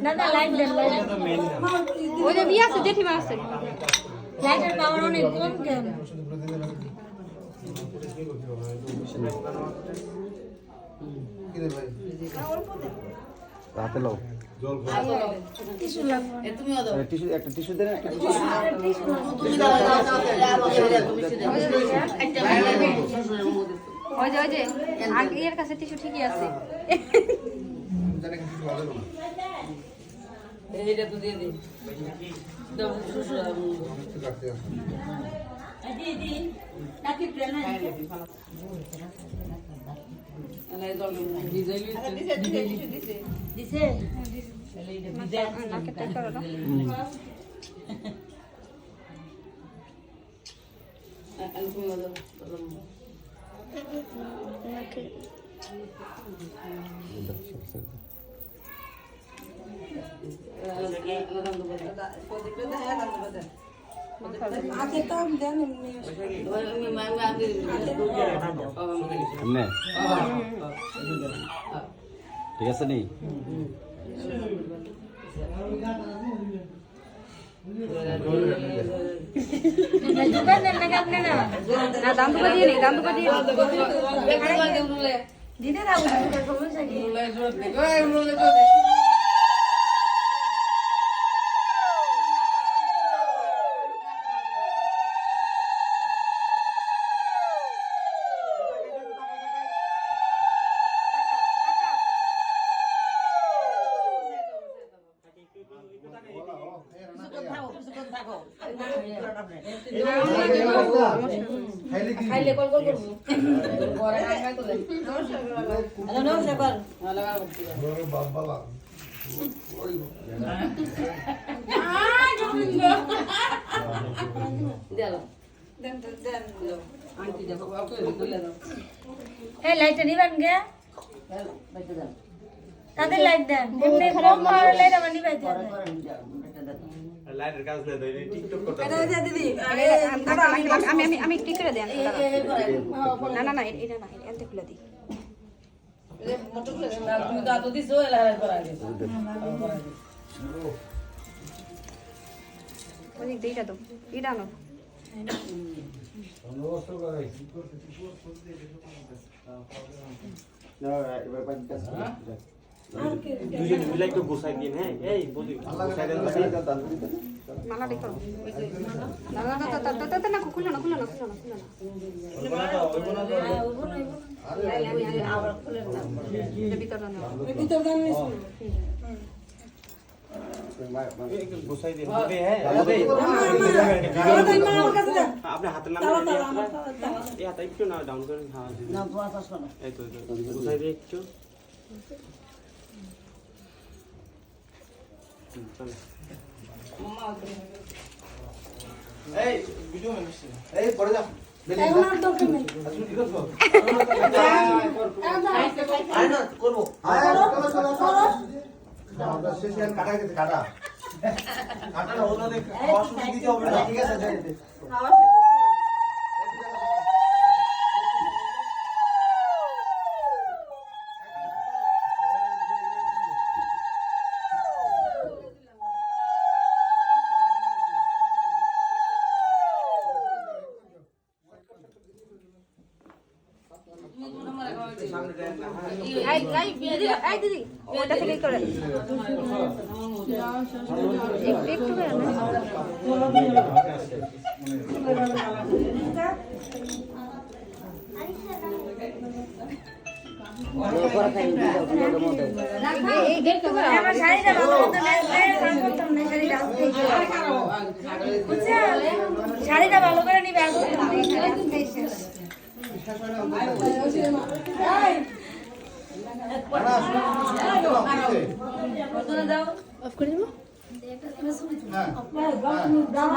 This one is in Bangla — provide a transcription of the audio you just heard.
না না লাইট দেন ওই যে বিয়ে আছে জেঠিমা আছে লাইটের পাওয়ার অনেক কম কেন রাতে লাও জল টিস্যু লাগবে তুমি দাও টিস্যু একটা টিস্যু দেন একটা তুমি দাও ওই যে আগের কাছে টিস্যু ঠিকই আছে জানেন কিছু ভালো না এইটা তো দিয়ে দিই দাও শ্বশুর কাটতে আছে দিদি নাকি প্রেরণা আরে জল ভিজাইলি দিছে দিছে নাকে টাইট করো না তুমি দাও নাকে আগে তো আমি দেন এমনে ঠিক আছে নি জুতা দেন না আপনি না না দাম তো দিয়ে নি দাম তো দিয়ে দিতে দাও সমস্যা কি খাইলে কল কল করব ঘরে আইবা তো নমস্কার কর লাগা করতে ওরে বাবা ওই দেলো দেন আন্টি দেখো ওকে দিলে দাও এই লাইটটা নিবেন গে বাইতে দাও তাদের লাইট দেন এমনি কম পাওয়ার লাইট আমার নিবাইতে হবে লাইটের কাজ না দেই টিকটক করতে এটা দে দিদি আমি ঠিক করে দেন না না না এটা না এতে খুলে দিই তুমি তো আতো দিছো এলা করা আগে ওই দিকটা তো এটা নাও নমস্কার গাইস না এবার পাঁচ দুজন মিলে একটু গোছাই দিন হ্যাঁ এই বলি গোছাই দেন মালা দেখো না না না না খুলো না আবার খুলে দাও ভিতর না ভিতর দাও গোছাই দিন হবে হ্যাঁ আপনি হাতের নাম এই হাতে একটু না ডাউন করেন হ্যাঁ না বাস আসো না এই তো গোছাই দিয়ে একটু এই ভিডিও মেনছি এই পড়ে যা এখন আর দরকার নেই আইনা করব আমরা শেষে কাটা গেছে কাটা কাটা ওনাদের খাওয়া শুরু দিতে হবে না ঠিক আছে যাই এই দিদি ওটা থেকে করে একটু করে আমার শাড়িটা ভালো মতো করতাম না শাড়িটা ভালো করে নিবে অফ করে দিব